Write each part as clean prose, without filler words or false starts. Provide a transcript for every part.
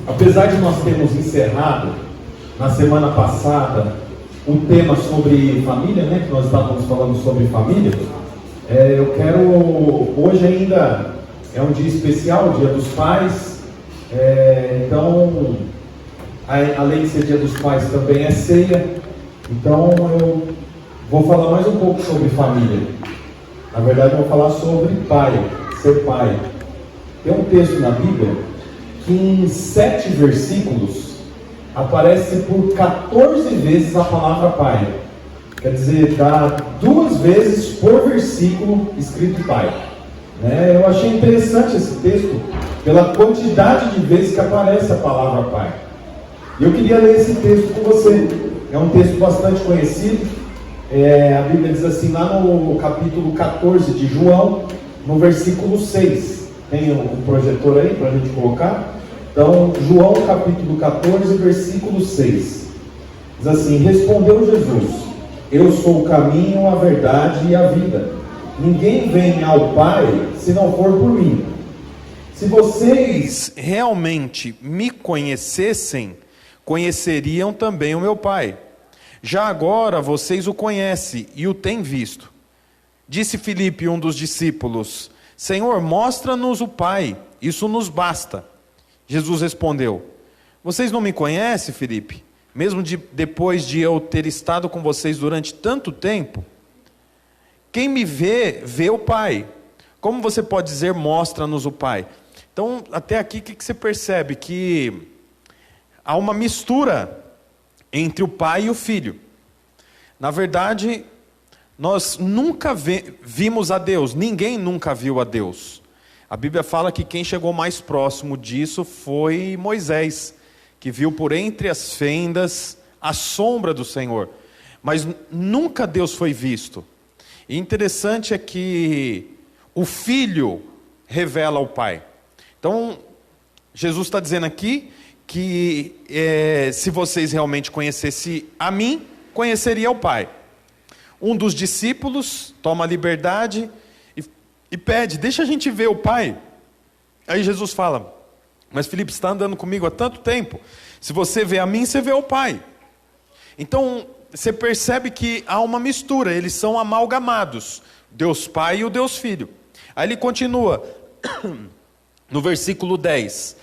Apesar de nós termos encerrado na semana passada o tema sobre família, né, que nós estávamos falando sobre família, eu quero, hoje ainda é um dia especial, Dia dos Pais, então, além de ser Dia dos Pais, também é ceia, então eu vou falar mais um pouco sobre família. Na verdade, eu vou falar sobre pai, ser pai. Tem um texto na Bíblia que em 7 versículos aparece por 14 vezes a palavra pai. Quer dizer, dá 2 vezes por versículo escrito pai. Eu achei interessante esse texto pela quantidade de vezes que aparece a palavra pai. E eu queria ler esse texto com você. É um texto bastante conhecido. A Bíblia diz assim, lá no capítulo 14 de João, no versículo 6. Tem um projetor aí para a gente colocar? Então, João capítulo 14, versículo 6. Diz assim: respondeu Jesus: eu sou o caminho, a verdade e a vida. Ninguém vem ao Pai se não for por mim. Se vocês realmente me conhecessem, conheceriam também o meu Pai. Já agora vocês o conhecem e o têm visto. Disse Filipe, um dos discípulos: Senhor, mostra-nos o Pai, isso nos basta. Jesus respondeu: vocês não me conhecem, Filipe? Mesmo depois de eu ter estado com vocês durante tanto tempo? Quem me vê, vê o Pai. Como você pode dizer, mostra-nos o Pai? Então, até aqui, o que você percebe? Que há uma mistura entre o Pai e o Filho. Na verdade, nós nunca vimos a Deus, ninguém nunca viu a Deus. A Bíblia fala que quem chegou mais próximo disso foi Moisés, que viu por entre as fendas a sombra do Senhor. Mas nunca Deus foi visto. E interessante é que o Filho revela o Pai. Então, Jesus está dizendo aqui que se vocês realmente conhecessem a mim, conheceria o Pai. Um dos discípulos toma a liberdade e pede: deixa a gente ver o Pai. Aí Jesus fala: mas Filipe, você está andando comigo há tanto tempo, se você vê a mim, você vê o Pai. Então, você percebe que há uma mistura, eles são amalgamados, Deus Pai e o Deus Filho. Aí ele continua, no versículo 10,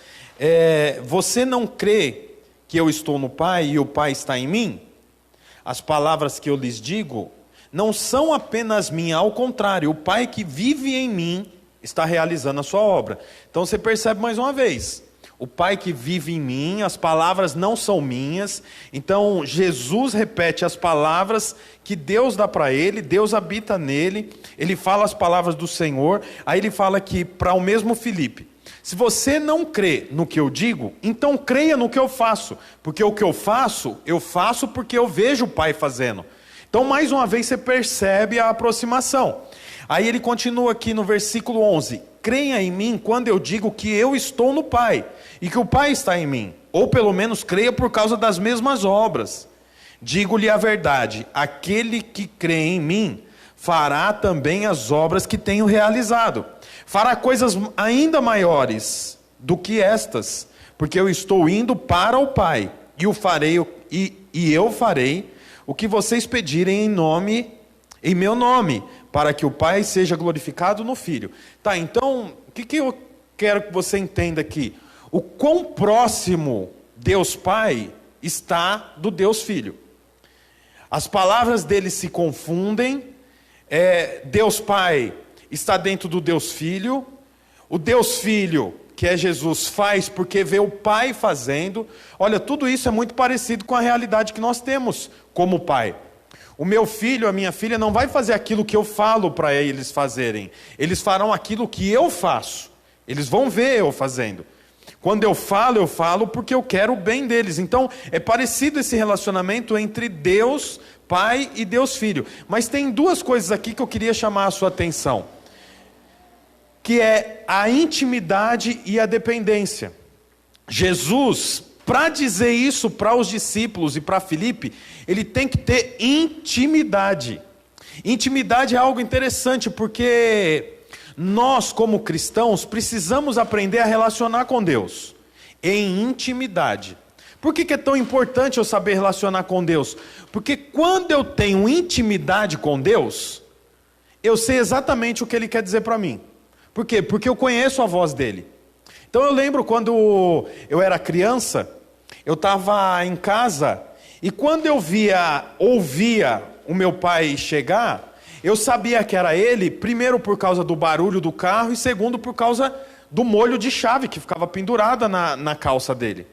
você não crê que eu estou no Pai e o Pai está em mim? As palavras que eu lhes digo não são apenas minhas, ao contrário, o Pai que vive em mim está realizando a sua obra. Então você percebe mais uma vez, o Pai que vive em mim, as palavras não são minhas. Então Jesus repete as palavras que Deus dá para ele, Deus habita nele, ele fala as palavras do Senhor. Aí ele fala aqui para o mesmo Filipe: se você não crê no que eu digo, então creia no que eu faço, porque o que eu faço porque eu vejo o Pai fazendo. Então, mais uma vez, você percebe a aproximação. Aí ele continua aqui no versículo 11: creia em mim quando eu digo que eu estou no Pai, e que o Pai está em mim, ou pelo menos creia por causa das mesmas obras. Digo-lhe a verdade, aquele que crê em mim, fará também as obras que tenho realizado. Fará coisas ainda maiores do que estas, porque eu estou indo para o Pai, e eu farei o que vocês pedirem em meu nome, para que o Pai seja glorificado no Filho. Tá, então, o que eu quero que você entenda aqui? O quão próximo Deus Pai está do Deus Filho. As palavras dele se confundem. Deus Pai está dentro do Deus Filho. O Deus Filho, que é Jesus, faz porque vê o Pai fazendo. Olha, tudo isso é muito parecido com a realidade que nós temos como Pai. O meu filho, a minha filha, não vai fazer aquilo que eu falo para eles fazerem. Eles farão aquilo que eu faço. Eles vão ver eu fazendo. Quando eu falo porque eu quero o bem deles. Então, é parecido esse relacionamento entre Deus Pai e Deus Filho. Mas tem 2 coisas aqui que eu queria chamar a sua atenção, que é a intimidade e a dependência. Jesus, para dizer isso para os discípulos e para Filipe, ele tem que ter intimidade. Intimidade é algo interessante, porque nós, como cristãos, precisamos aprender a relacionar com Deus. em intimidade. Por que é tão importante eu saber relacionar com Deus? Porque quando eu tenho intimidade com Deus, eu sei exatamente o que Ele quer dizer para mim. Por quê? Porque eu conheço a voz dEle. Então eu lembro quando eu era criança, eu estava em casa, e quando eu ouvia o meu pai chegar, eu sabia que era ele, primeiro por causa do barulho do carro, e segundo por causa do molho de chave que ficava pendurada na calça dele.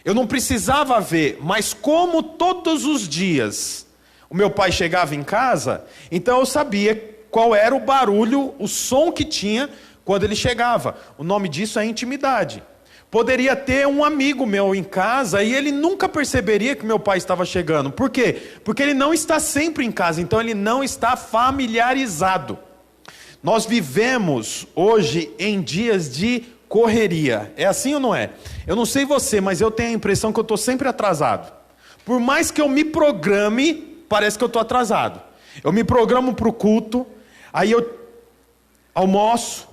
Eu não precisava ver, mas como todos os dias o meu pai chegava em casa, então eu sabia qual era o barulho, o som que tinha quando ele chegava. O nome disso é intimidade. Poderia ter um amigo meu em casa e ele nunca perceberia que meu pai estava chegando. Por quê? Porque ele não está sempre em casa, então ele não está familiarizado. Nós vivemos hoje em dias de correria. É assim ou não é? Eu não sei você, mas eu tenho a impressão que eu estou sempre atrasado. Por mais que eu me programe, parece que eu estou atrasado. Eu me programo para o culto, aí eu almoço,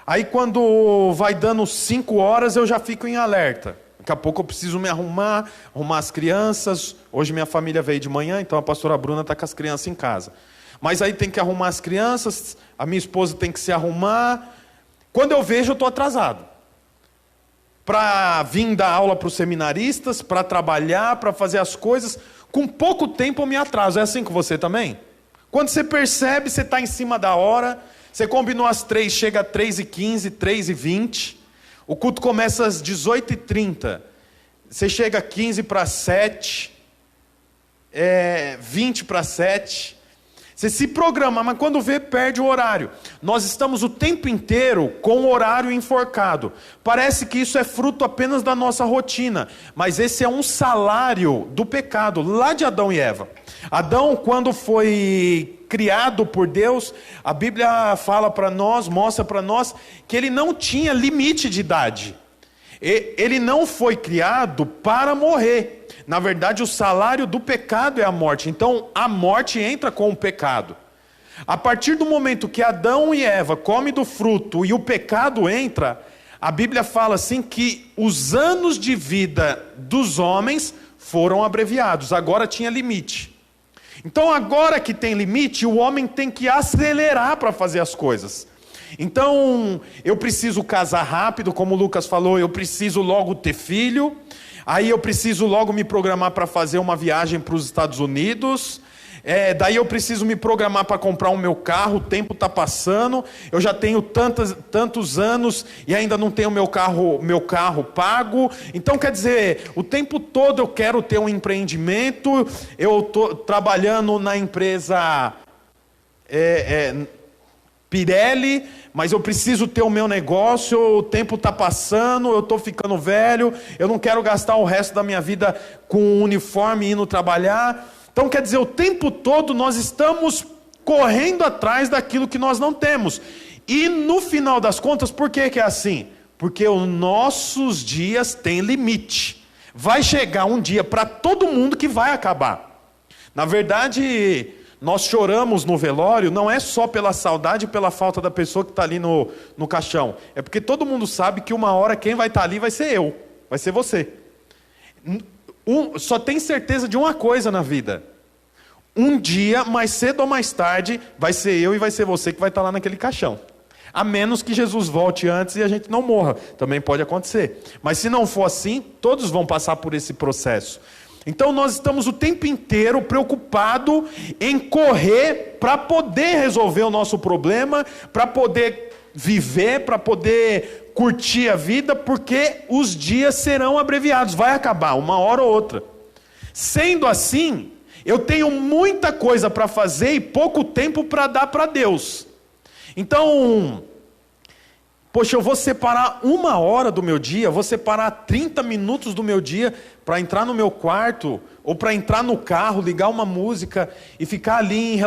aí quando vai dando 5 horas eu já fico em alerta. Daqui a pouco eu preciso me arrumar as crianças. Hoje minha família veio de manhã, então a pastora Bruna está com as crianças em casa. Mas aí tem que arrumar as crianças, a minha esposa tem que se arrumar. Quando eu vejo, eu estou atrasado. Para vir dar aula para os seminaristas, para trabalhar, para fazer as coisas. Com pouco tempo eu me atraso. É assim com você também? Quando você percebe, você está em cima da hora. Você combinou às 3, chega às 3h15, 3h20. O culto começa às 18h30. Você chega 15 para 7, 20 para 7. Você se programa, mas quando vê, perde o horário. Nós estamos o tempo inteiro com o horário enforcado. Parece que isso é fruto apenas da nossa rotina, mas esse é um salário do pecado, lá de Adão e Eva. Adão, quando foi criado por Deus, a Bíblia fala para nós, mostra para nós, que ele não tinha limite de idade. Ele não foi criado para morrer. Na verdade, o salário do pecado é a morte. Então, a morte entra com o pecado. A partir do momento que Adão e Eva comem do fruto e o pecado entra, a Bíblia fala assim que os anos de vida dos homens foram abreviados. Agora tinha limite. Então, agora que tem limite, o homem tem que acelerar para fazer as coisas. Então, eu preciso casar rápido, como o Lucas falou, eu preciso logo ter filho. Aí eu preciso logo me programar para fazer uma viagem para os Estados Unidos. Daí eu preciso me programar para comprar o meu carro, o tempo está passando. Eu já tenho tantos anos e ainda não tenho meu carro pago. Então quer dizer, o tempo todo eu quero ter um empreendimento. Eu estou trabalhando na empresa Pirelli, mas eu preciso ter o meu negócio, o tempo está passando, eu estou ficando velho, eu não quero gastar o resto da minha vida com um uniforme indo trabalhar. Então quer dizer, o tempo todo nós estamos correndo atrás daquilo que nós não temos. E no final das contas, por que é assim? Porque os nossos dias têm limite. Vai chegar um dia para todo mundo que vai acabar. Na verdade, nós choramos no velório, não é só pela saudade e pela falta da pessoa que está ali no caixão. É porque todo mundo sabe que uma hora quem vai estar ali vai ser eu, vai ser você. Só tem certeza de uma coisa na vida. Um dia, mais cedo ou mais tarde, vai ser eu e vai ser você que vai estar lá naquele caixão. A menos que Jesus volte antes e a gente não morra. Também pode acontecer. Mas se não for assim, todos vão passar por esse processo. Então nós estamos o tempo inteiro preocupados em correr para poder resolver o nosso problema, para poder viver, para poder curtir a vida, porque os dias serão abreviados, vai acabar uma hora ou outra. Sendo assim, eu tenho muita coisa para fazer e pouco tempo para dar para Deus. Então, poxa, eu vou separar 1 hora do meu dia, vou separar 30 minutos do meu dia para entrar no meu quarto, ou para entrar no carro, ligar uma música e ficar ali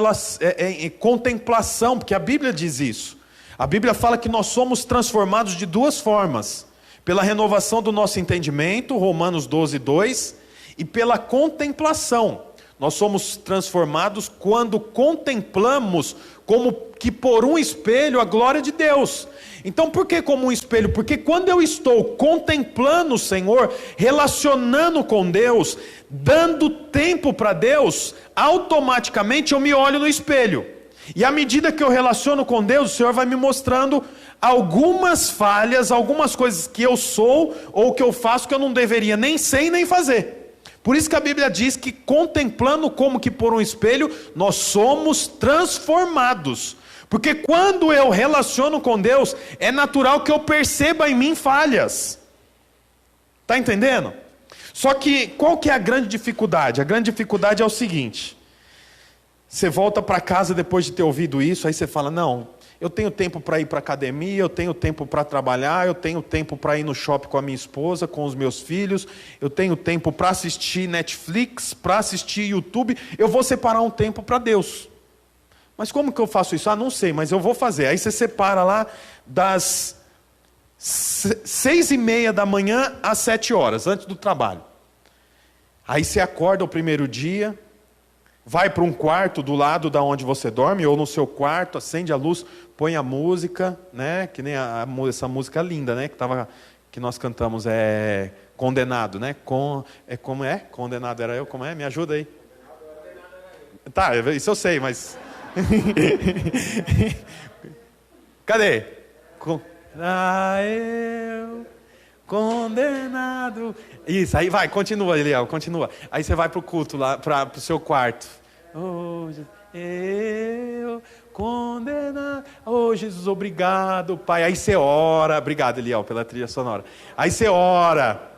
em contemplação, porque a Bíblia diz isso. A Bíblia fala que nós somos transformados de 2 formas: pela renovação do nosso entendimento, Romanos 12:2, e pela contemplação. Nós somos transformados quando contemplamos como que por um espelho a glória de Deus. Então por que como um espelho? Porque quando eu estou contemplando o Senhor, relacionando com Deus, dando tempo para Deus, automaticamente eu me olho no espelho. E à medida que eu relaciono com Deus, o Senhor vai me mostrando algumas falhas, algumas coisas que eu sou ou que eu faço que eu não deveria nem ser e nem fazer. Por isso que a Bíblia diz que contemplando como que por um espelho, nós somos transformados. Porque quando eu relaciono com Deus, é natural que eu perceba em mim falhas. Está entendendo? Só que qual que é a grande dificuldade? A grande dificuldade é o seguinte: você volta para casa depois de ter ouvido isso, aí você fala, não, eu tenho tempo para ir para a academia, eu tenho tempo para trabalhar, eu tenho tempo para ir no shopping com a minha esposa, com os meus filhos, eu tenho tempo para assistir Netflix, para assistir YouTube, eu vou separar um tempo para Deus. Mas como que eu faço isso? Ah, não sei, mas eu vou fazer. Aí você separa lá das 6:30 da manhã às 7 horas, antes do trabalho. Aí você acorda o primeiro dia, vai para um quarto do lado da onde você dorme, ou no seu quarto, acende a luz, põe a música, né? Que nem essa música linda, né? Que nós cantamos, Condenado, né? Como é? Condenado era eu, como é? Me ajuda aí. Tá, isso eu sei, mas... Cadê? Eu condenado. Isso, aí vai, continua, Eliel, continua. Aí você vai para o culto, lá para o seu quarto. Oh, eu condenado. Oh, Jesus, obrigado, Pai. Aí você ora. Obrigado, Eliel, pela trilha sonora. Aí você ora.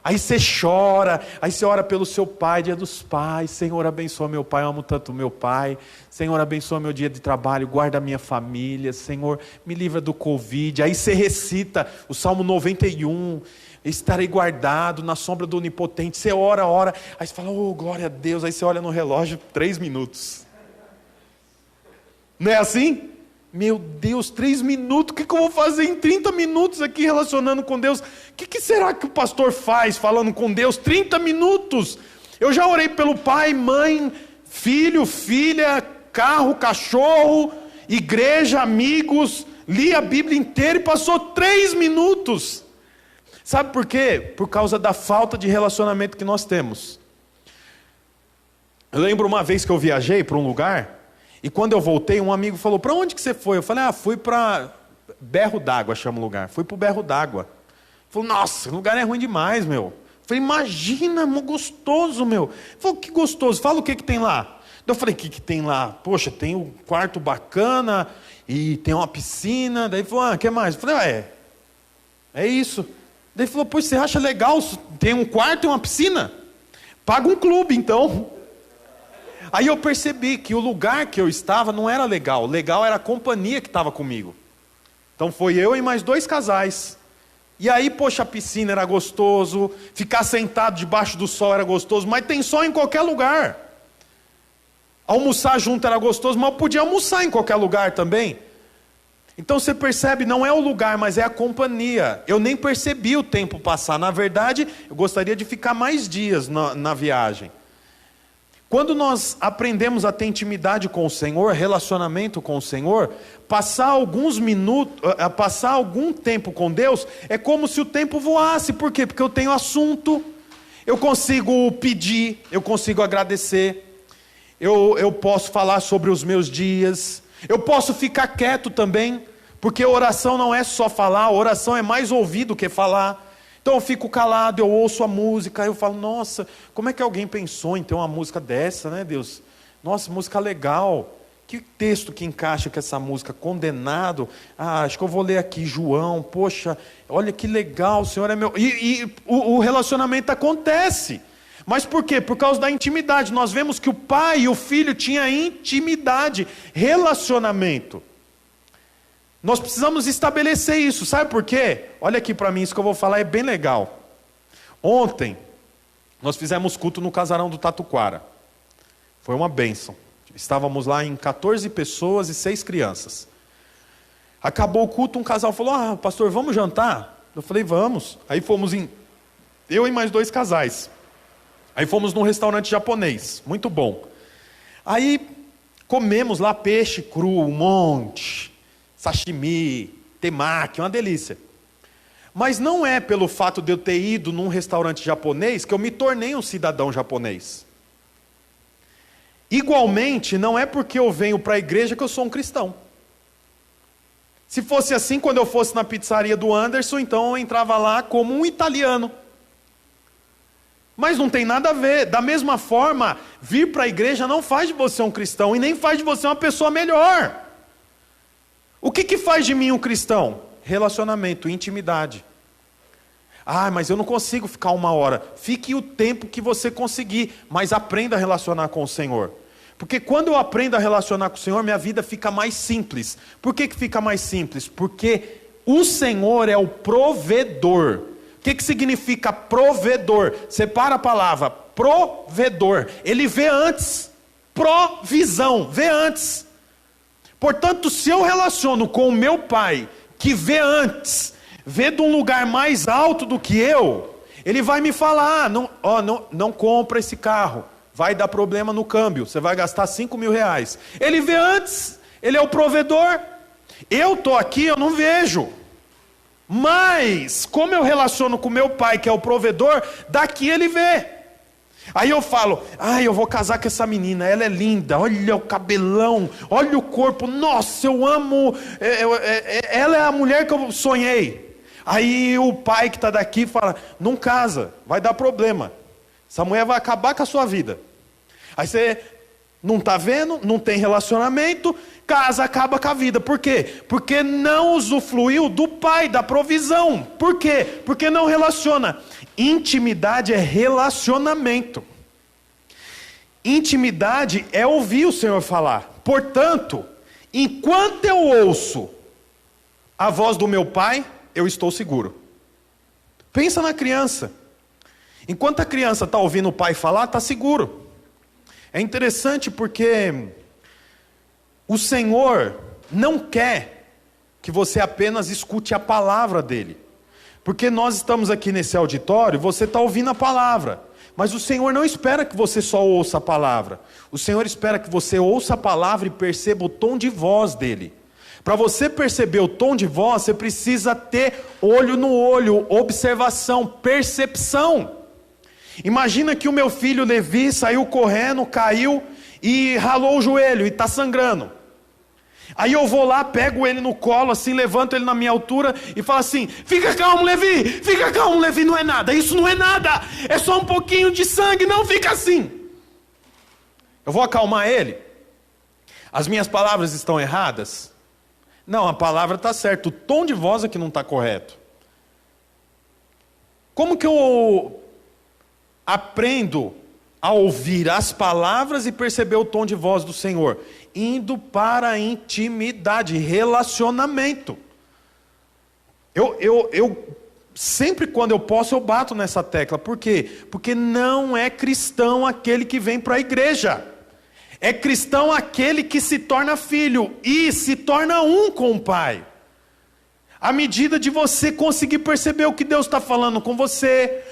Aí você chora, aí você ora pelo seu pai, dia dos pais. Senhor, abençoa meu pai, eu amo tanto meu pai. Senhor, abençoa meu dia de trabalho, guarda a minha família. Senhor, me livra do Covid. Aí você recita o Salmo 91, estarei guardado na sombra do Onipotente. Você ora, aí você fala, oh, glória a Deus. Aí você olha no relógio, 3 minutos. Não é assim? Meu Deus, 3 minutos, o que eu vou fazer em 30 minutos aqui relacionando com Deus? O que será que o pastor faz falando com Deus? 30 minutos. Eu já orei pelo pai, mãe, filho, filha, carro, cachorro, igreja, amigos, li a Bíblia inteira e passou 3 minutos. Sabe por quê? Por causa da falta de relacionamento que nós temos. Eu lembro uma vez que eu viajei para um lugar... E quando eu voltei, um amigo falou, para onde que você foi? Eu falei, fui para Berro d'Água, chama o lugar. Fui para o Berro d'Água. Ele falou, nossa, o lugar é ruim demais, meu. Eu falei, imagina, gostoso, meu. Ele falou, que gostoso, fala o que tem lá. Eu falei, o que tem lá? Poxa, tem um quarto bacana e tem uma piscina. Daí ele falou, o que mais? Eu falei, é isso. Daí ele falou, pois você acha legal, tem um quarto e uma piscina? Paga um clube, então. Aí eu percebi que o lugar que eu estava não era legal. O legal era a companhia que estava comigo. Então foi eu e mais 2 casais. E aí, poxa, a piscina era gostoso, ficar sentado debaixo do sol era gostoso, mas tem sol em qualquer lugar. Almoçar junto era gostoso, mas eu podia almoçar em qualquer lugar também. Então você percebe, não é o lugar, mas é a companhia. Eu nem percebi o tempo passar. Na verdade, eu gostaria de ficar mais dias na viagem. Quando nós aprendemos a ter intimidade com o Senhor, relacionamento com o Senhor, passar alguns minutos, passar algum tempo com Deus, é como se o tempo voasse. Por quê? Porque eu tenho assunto, eu consigo pedir, eu consigo agradecer, eu posso falar sobre os meus dias, eu posso ficar quieto também, porque oração não é só falar, oração é mais ouvir do que falar. Então eu fico calado, eu ouço a música, eu falo, nossa, como é que alguém pensou em ter uma música dessa, né, Deus? Nossa, música legal. Que texto que encaixa com essa música? Condenado. Acho que eu vou ler aqui, João. Poxa, olha que legal, o Senhor é meu... E o relacionamento acontece. Mas por quê? Por causa da intimidade. Nós vemos que o pai e o filho tinham intimidade, relacionamento. Nós precisamos estabelecer isso, sabe por quê? Olha aqui para mim, isso que eu vou falar é bem legal. Ontem, nós fizemos culto no casarão do Tatuquara. Foi uma bênção. Estávamos lá em 14 pessoas e 6 crianças. Acabou o culto, um casal falou, pastor, vamos jantar? Eu falei, vamos. Aí fomos eu e mais 2 casais. Aí fomos num restaurante japonês, muito bom. Aí comemos lá peixe cru, um monte, sashimi, temaki, uma delícia. Mas não é pelo fato de eu ter ido num restaurante japonês que eu me tornei um cidadão japonês. Igualmente, não é porque eu venho para a igreja que eu sou um cristão. Se fosse assim, quando eu fosse na pizzaria do Anderson, então eu entrava lá como um italiano. Mas não tem nada a ver. Da mesma forma, vir para a igreja não faz de você um cristão e nem faz de você uma pessoa melhor. O que faz de mim um cristão? Relacionamento, intimidade. Ah, mas eu não consigo ficar 1 hora. Fique o tempo que você conseguir, mas aprenda a relacionar com o Senhor. Porque quando eu aprendo a relacionar com o Senhor, minha vida fica mais simples. Por que fica mais simples? Porque o Senhor é o provedor. O que significa provedor? Separa a palavra, provedor. Ele vê antes, provisão, vê antes. Portanto, se eu relaciono com o meu pai, que vê antes, vê de um lugar mais alto do que eu, ele vai me falar, não compra esse carro, vai dar problema no câmbio, você vai gastar 5 mil reais. Ele vê antes, ele é o provedor. Eu estou aqui, eu não vejo. Mas, como eu relaciono com meu pai, que é o provedor, daqui ele vê. Aí eu falo, eu vou casar com essa menina, ela é linda, olha o cabelão, olha o corpo, nossa, eu amo, ela é a mulher que eu sonhei. Aí o pai que está daqui fala, não casa, vai dar problema, essa mulher vai acabar com a sua vida. Aí você não está vendo, não tem relacionamento, casa, acaba com a vida. Por quê? Porque não usufruiu do pai, da provisão. Por quê? Porque não relaciona. Intimidade é relacionamento. Intimidade é ouvir o Senhor falar. Portanto, enquanto eu ouço a voz do meu pai, eu estou seguro. Pensa na criança. Enquanto a criança está ouvindo o pai falar, está seguro. É interessante porque o Senhor não quer que você apenas escute a palavra dele. Porque nós estamos aqui nesse auditório, você está ouvindo a palavra. Mas o Senhor não espera que você só ouça a palavra. O Senhor espera que você ouça a palavra e perceba o tom de voz dele. Para você perceber o tom de voz, você precisa ter olho no olho, observação, percepção. Imagina que o meu filho Levi saiu correndo, caiu e ralou o joelho e está sangrando. Aí eu vou lá, pego ele no colo, assim, levanto ele na minha altura e falo assim, fica calmo, Levi, não é nada, isso não é nada, é só um pouquinho de sangue, não fica assim. Eu vou acalmar ele? As minhas palavras estão erradas? Não, a palavra está certa, o tom de voz é que não está correto. Como que eu aprendo a ouvir as palavras e perceber o tom de voz do Senhor? Indo para a intimidade, relacionamento. Eu sempre quando eu posso eu bato nessa tecla. Por quê? Porque não é cristão aquele que vem para a igreja. É cristão aquele que se torna filho e se torna um com o Pai. À medida de você conseguir perceber o que Deus está falando com você,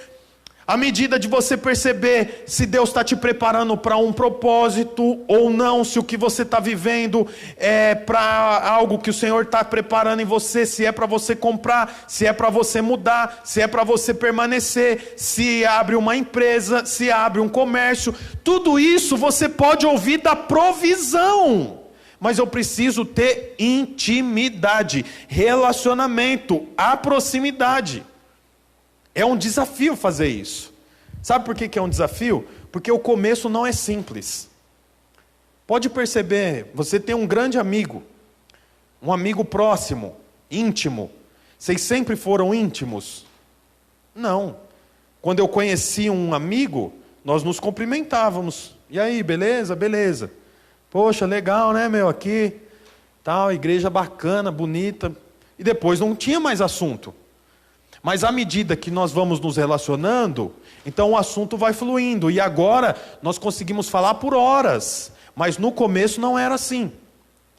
à medida de você perceber se Deus está te preparando para um propósito ou não, se o que você está vivendo é para algo que o Senhor está preparando em você, se é para você comprar, se é para você mudar, se é para você permanecer, se abre uma empresa, se abre um comércio, tudo isso você pode ouvir da provisão. Mas eu preciso ter intimidade, relacionamento, a proximidade. É um desafio fazer isso. Sabe por que é um desafio? Porque o começo não é simples. Pode perceber, você tem um grande amigo, um amigo próximo, íntimo. Vocês sempre foram íntimos? Não. Quando eu conheci um amigo, nós nos cumprimentávamos. E aí, beleza? Beleza. Poxa, legal, né, meu, aqui, tal, igreja bacana, bonita. E depois não tinha mais assunto. Mas à medida que nós vamos nos relacionando, então o assunto vai fluindo. E agora nós conseguimos falar por horas. Mas no começo não era assim.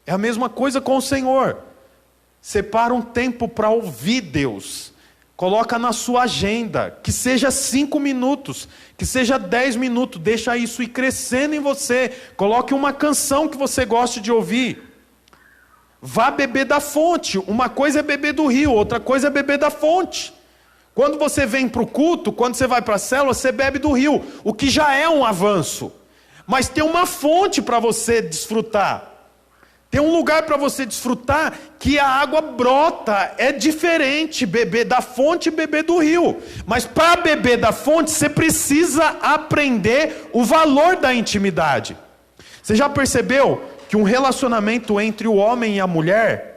É a mesma coisa com o Senhor. Separa um tempo para ouvir Deus. Coloca na sua agenda, que seja 5 minutos, que seja 10 minutos, deixa isso ir crescendo em você. Coloque uma canção que você goste de ouvir. Vá beber da fonte. Uma coisa é beber do rio, outra coisa é beber da fonte. Quando você vem para o culto, quando você vai para a célula, você bebe do rio, o que já é um avanço. Mas tem uma fonte para você desfrutar. Tem um lugar para você desfrutar que a água brota. É diferente beber da fonte e beber do rio. Mas para beber da fonte, você precisa aprender o valor da intimidade. Você já percebeu que um relacionamento entre o homem e a mulher,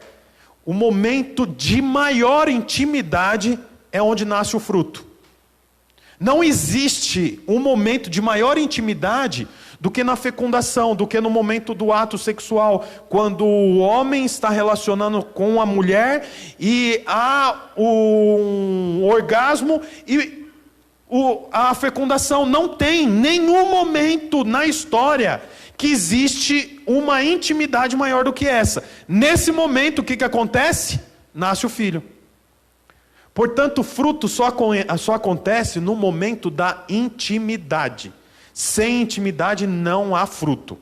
o momento de maior intimidade é onde nasce o fruto? Não existe um momento de maior intimidade do que na fecundação, do que no momento do ato sexual, quando o homem está relacionando com a mulher e há um orgasmo e a fecundação. Não tem nenhum momento na história que existe uma intimidade maior do que essa. Nesse momento, o que acontece? Nasce o filho. Portanto, o fruto só acontece no momento da intimidade. Sem intimidade não há fruto.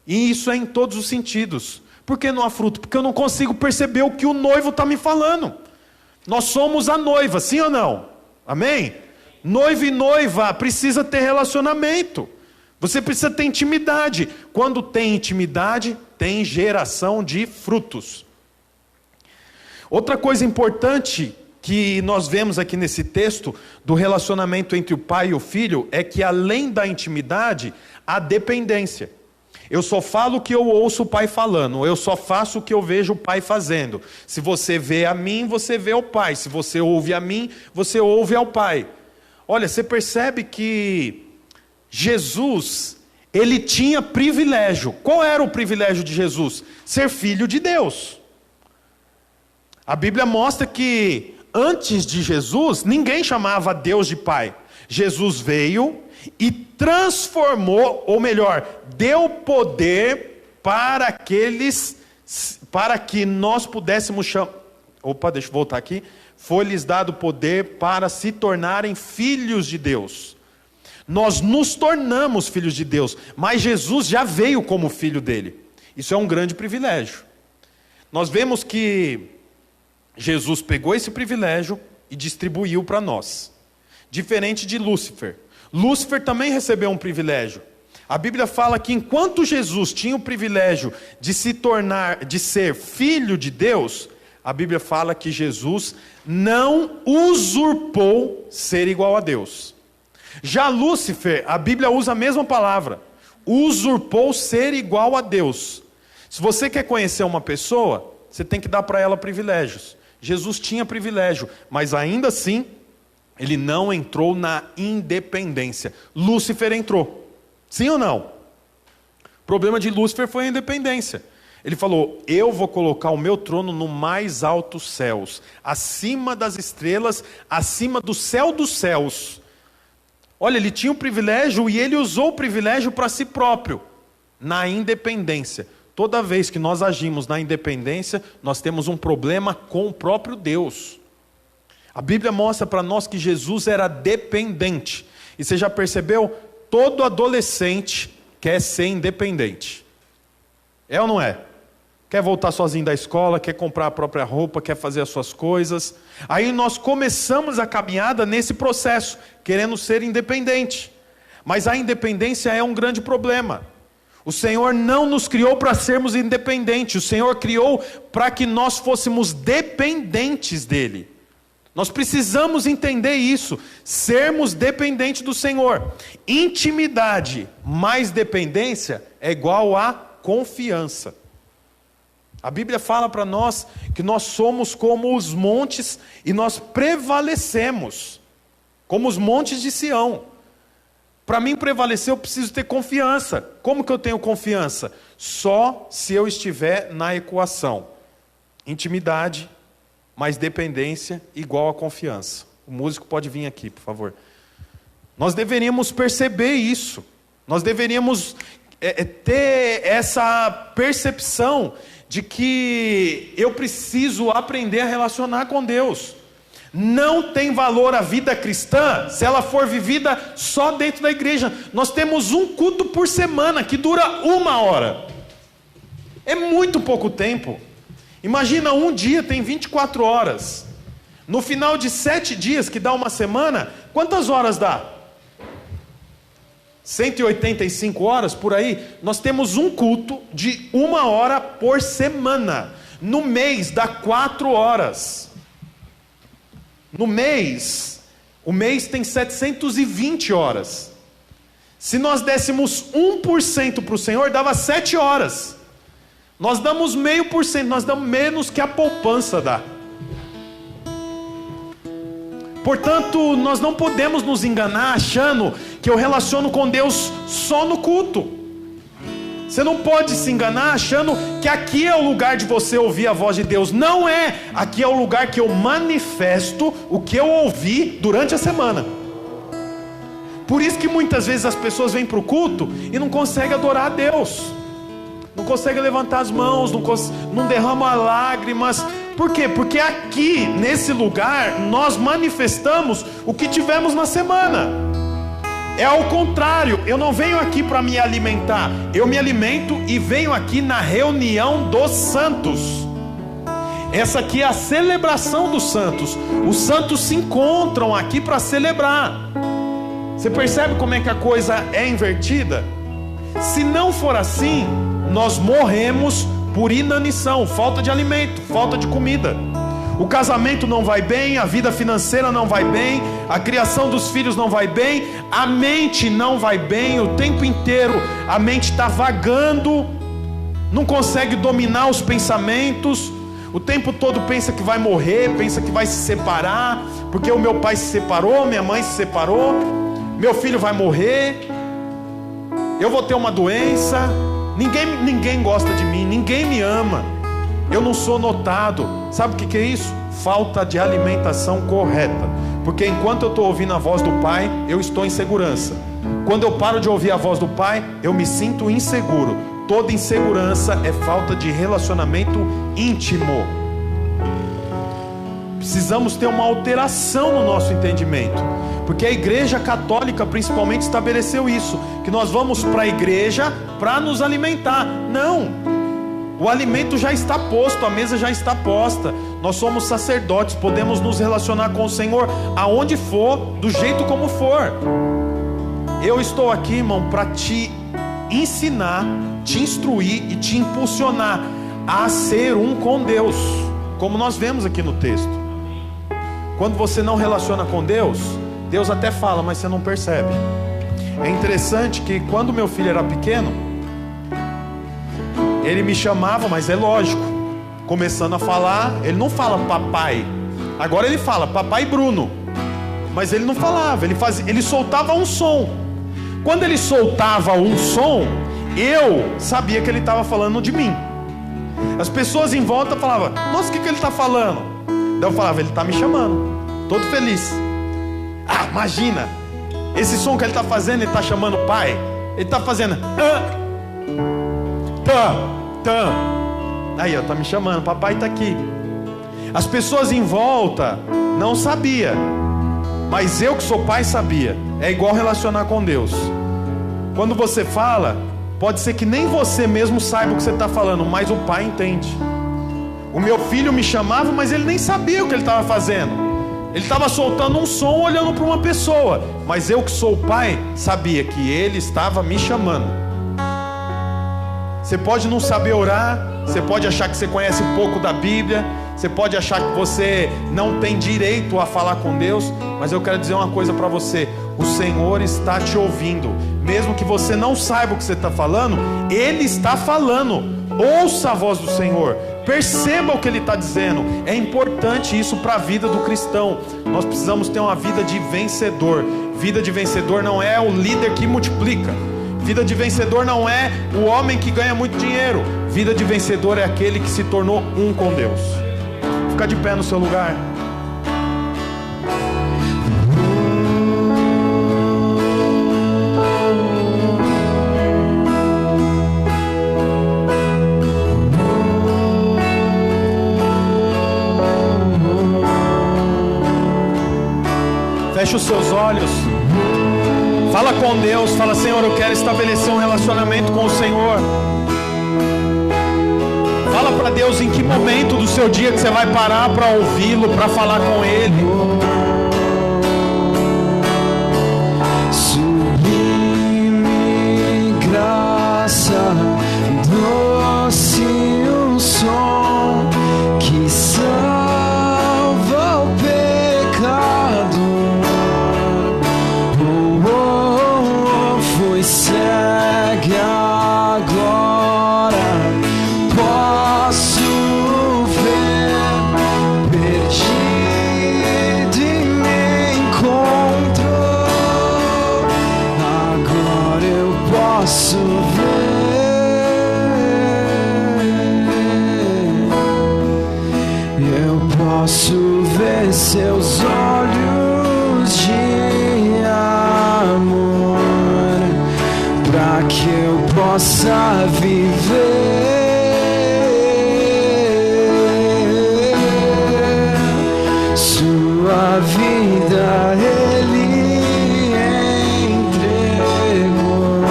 E isso é em todos os sentidos. Por que não há fruto? Porque eu não consigo perceber o que o noivo está me falando. Nós somos a noiva, sim ou não? Amém? Noivo e noiva precisa ter relacionamento. Você precisa ter intimidade. Quando tem intimidade, tem geração de frutos. Outra coisa importante que nós vemos aqui nesse texto do relacionamento entre o pai e o filho é que além da intimidade, há dependência. Eu só falo o que eu ouço o pai falando, eu só faço o que eu vejo o pai fazendo. Se você vê a mim, você vê ao pai. Se você ouve a mim, você ouve ao pai. Olha, você percebe que Jesus, ele tinha privilégio. Qual era o privilégio de Jesus? Ser filho de Deus. A Bíblia mostra que antes de Jesus, ninguém chamava Deus de Pai. Jesus veio e transformou, ou melhor, deu poder para que nós pudéssemos chamar. Deixa eu voltar aqui. Foi-lhes dado poder para se tornarem filhos de Deus. Nós nos tornamos filhos de Deus, mas Jesus já veio como filho dele. Isso é um grande privilégio. Nós vemos que Jesus pegou esse privilégio e distribuiu para nós. Diferente de Lúcifer. Lúcifer também recebeu um privilégio. A Bíblia fala que enquanto Jesus tinha o privilégio de ser filho de Deus, a Bíblia fala que Jesus não usurpou ser igual a Deus. Já Lúcifer, a Bíblia usa a mesma palavra. Usurpou ser igual a Deus. Se você quer conhecer uma pessoa, você tem que dar para ela privilégios. Jesus tinha privilégio, mas ainda assim, ele não entrou na independência. Lúcifer entrou. Sim ou não? O problema de Lúcifer foi a independência. Ele falou, eu vou colocar o meu trono no mais altos céus, acima das estrelas, acima do céu dos céus. Olha, ele tinha o privilégio e ele usou o privilégio para si próprio, na independência. Toda vez que nós agimos na independência, nós temos um problema com o próprio Deus. A Bíblia mostra para nós que Jesus era dependente. E você já percebeu? Todo adolescente quer ser independente. É ou não é? Quer voltar sozinho da escola, quer comprar a própria roupa, quer fazer as suas coisas. Aí nós começamos a caminhada nesse processo, querendo ser independente. Mas a independência é um grande problema. O Senhor não nos criou para sermos independentes. O Senhor criou para que nós fôssemos dependentes dEle. Nós precisamos entender isso. Sermos dependentes do Senhor. Intimidade mais dependência é igual a confiança. A Bíblia fala para nós que nós somos como os montes e nós prevalecemos. Como os montes de Sião. Para mim prevalecer, eu preciso ter confiança. Como que eu tenho confiança? Só se eu estiver na equação. Intimidade mais dependência igual a confiança. O músico pode vir aqui, por favor. Nós deveríamos perceber isso. Nós deveríamos ter essa percepção de que eu preciso aprender a relacionar com Deus. Não tem valor a vida cristã se ela for vivida só dentro da igreja. Nós temos um culto por semana que dura 1 hora. É muito pouco tempo. Imagina, um dia tem 24 horas. No final de 7 dias, que dá uma semana, quantas horas dá? 185 horas, por aí. Nós temos um culto de 1 hora por semana. No mês dá 4 horas. No mês, o mês tem 720 horas. Se nós dessemos 1% para o Senhor, dava 7 horas. Nós damos 0,5%, nós damos menos que a poupança dá. Portanto, nós não podemos nos enganar achando que eu relaciono com Deus só no culto. Você não pode se enganar achando que aqui é o lugar de você ouvir a voz de Deus. Não é. Aqui é o lugar que eu manifesto o que eu ouvi durante a semana. Por isso que muitas vezes as pessoas vêm para o culto e não conseguem adorar a Deus. Não conseguem levantar as mãos, não derramam lágrimas. Por quê? Porque aqui, nesse lugar, nós manifestamos o que tivemos na semana. É ao contrário, eu não venho aqui para me alimentar, eu me alimento e venho aqui na reunião dos santos. Essa aqui é a celebração dos santos. Os santos se encontram aqui para celebrar. Você percebe como é que a coisa é invertida? Se não for assim, nós morremos por inanição, falta de alimento, falta de comida. O casamento não vai bem, a vida financeira não vai bem, a criação dos filhos não vai bem, a mente não vai bem, o tempo inteiro a mente está vagando, não consegue dominar os pensamentos, o tempo todo pensa que vai morrer, pensa que vai se separar, porque o meu pai se separou, minha mãe se separou, meu filho vai morrer, eu vou ter uma doença, ninguém gosta de mim, ninguém me ama, eu não sou notado. Sabe o que é isso? Falta de alimentação correta. Porque enquanto eu estou ouvindo a voz do Pai, eu estou em segurança. Quando eu paro de ouvir a voz do Pai, eu me sinto inseguro. Toda insegurança é falta de relacionamento íntimo. Precisamos ter uma alteração no nosso entendimento. Porque a igreja católica principalmente estabeleceu isso, que nós vamos para a igreja para nos alimentar. Não! O alimento já está posto, a mesa já está posta. Nós somos sacerdotes, podemos nos relacionar com o Senhor aonde for, do jeito como for. Eu estou aqui, irmão, para te ensinar, te instruir e te impulsionar a ser um com Deus, como nós vemos aqui no texto. Quando você não relaciona com Deus, Deus até fala, mas você não percebe. É interessante que quando meu filho era pequeno, ele me chamava, mas é lógico, começando a falar, ele não fala papai. Agora ele fala papai Bruno. Mas ele não falava, ele soltava um som. Quando ele soltava um som, eu sabia que ele estava falando de mim. As pessoas em volta falavam, nossa, o que ele está falando? Daí eu falava, ele está me chamando, todo feliz. Ah, imagina, esse som que ele está fazendo, ele está chamando o pai. Ele está fazendo aí, ó, tá me chamando, papai tá aqui. As pessoas em volta não sabiam, mas eu que sou pai sabia. É igual relacionar com Deus. Quando você fala, pode ser que nem você mesmo saiba o que você está falando, mas o pai entende. O meu filho me chamava, mas ele nem sabia o que ele estava fazendo. Ele estava soltando um som olhando para uma pessoa, mas eu que sou o pai sabia que ele estava me chamando. Você pode não saber orar, você pode achar que você conhece pouco da Bíblia, você pode achar que você não tem direito a falar com Deus, mas eu quero dizer uma coisa para você: o Senhor está te ouvindo, mesmo que você não saiba o que você está falando, Ele está falando. Ouça a voz do Senhor, perceba o que Ele está dizendo. É importante isso para a vida do cristão. Nós precisamos ter uma vida de vencedor. Vida de vencedor não é o líder que multiplica. Vida de vencedor não é o homem que ganha muito dinheiro. Vida de vencedor é aquele que se tornou um com Deus. Fica de pé no seu lugar. Feche os seus olhos. Fala com Deus. Fala: Senhor, eu quero estabelecer um relacionamento com o Senhor. Fala para Deus em que momento do seu dia que você vai parar para ouvi-lo, para falar com Ele. Sublime graça, doce um som que salva o pecado. Foi cega, agora posso ver, perdido e me encontrou. Agora eu posso ver, eu posso ver seus olhos de amor, para que eu possa viver sua vida. Ele entregou.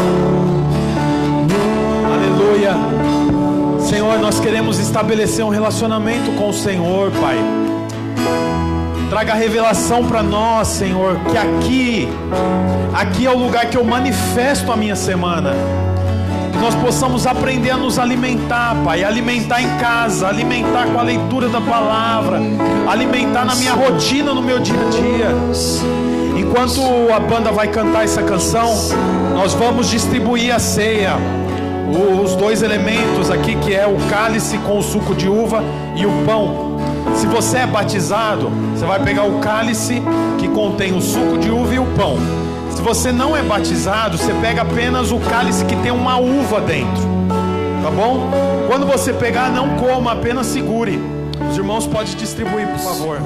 Aleluia. Senhor, nós queremos estabelecer um relacionamento com o Senhor, Pai. Traga revelação para nós, Senhor, que aqui é o lugar que eu manifesto a minha semana. Que nós possamos aprender a nos alimentar, Pai. Alimentar em casa, alimentar com a leitura da palavra, alimentar na minha rotina, no meu dia a dia. Enquanto a banda vai cantar essa canção, nós vamos distribuir a ceia. Os dois elementos aqui, que é o cálice com o suco de uva e o pão. Se você é batizado, você vai pegar o cálice que contém o suco de uva e o pão. Se você não é batizado, você pega apenas o cálice que tem uma uva dentro. Tá bom? Quando você pegar, não coma, apenas segure. Os irmãos podem distribuir, por favor.